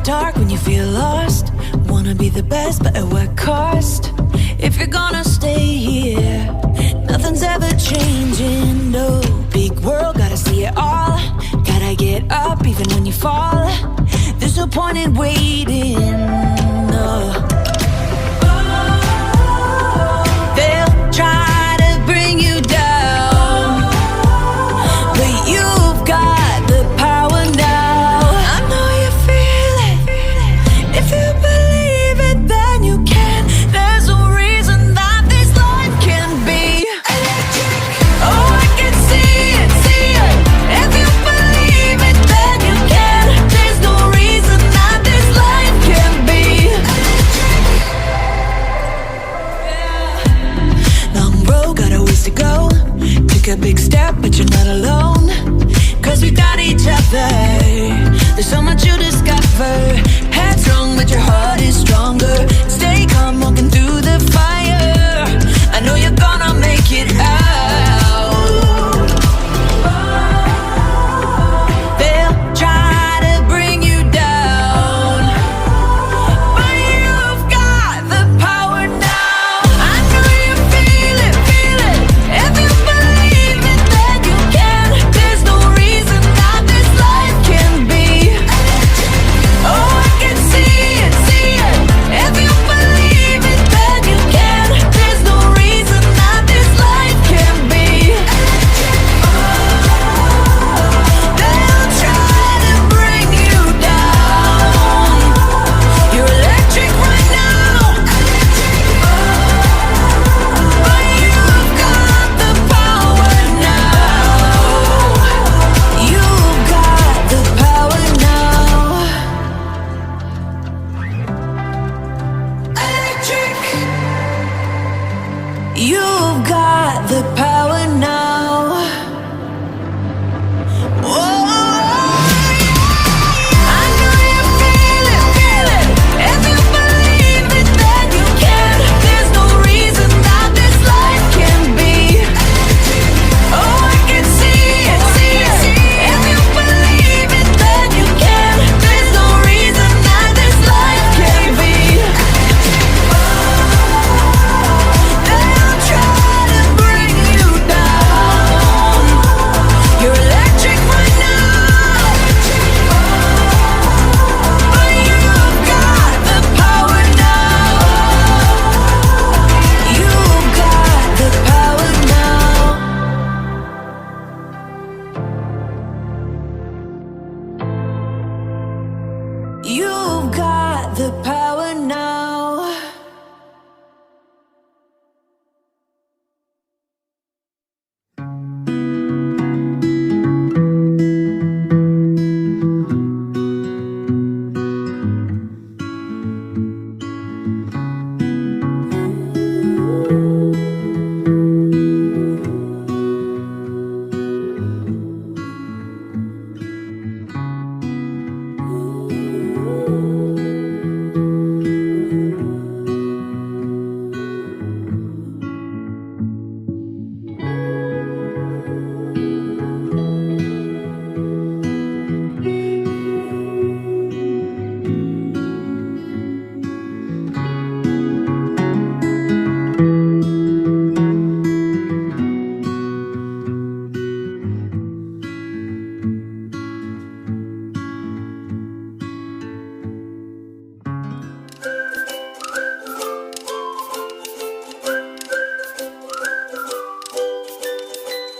Dark when you feel lost, wanna be the best but at what cost? If you're gonna stay here, nothing's ever changing, no. Big world, gotta see it all, gotta get up even when you fall. There's no point in waiting, no. They'll try to bring you down, but you've got the power now. I know you feel it. If you believe it, then you can. There's no reason that this life can be electric. Oh, I can see it, see it. If you believe it, then you can. There's no reason that this life can be electric. Yeah. Long road, got a ways to go. Took a big step, but you're not alone. 'Cause we got each other. There's so much you discover. Headstrong, but your heart is stronger. Stay calm, walking through the fire. I know you're gonna make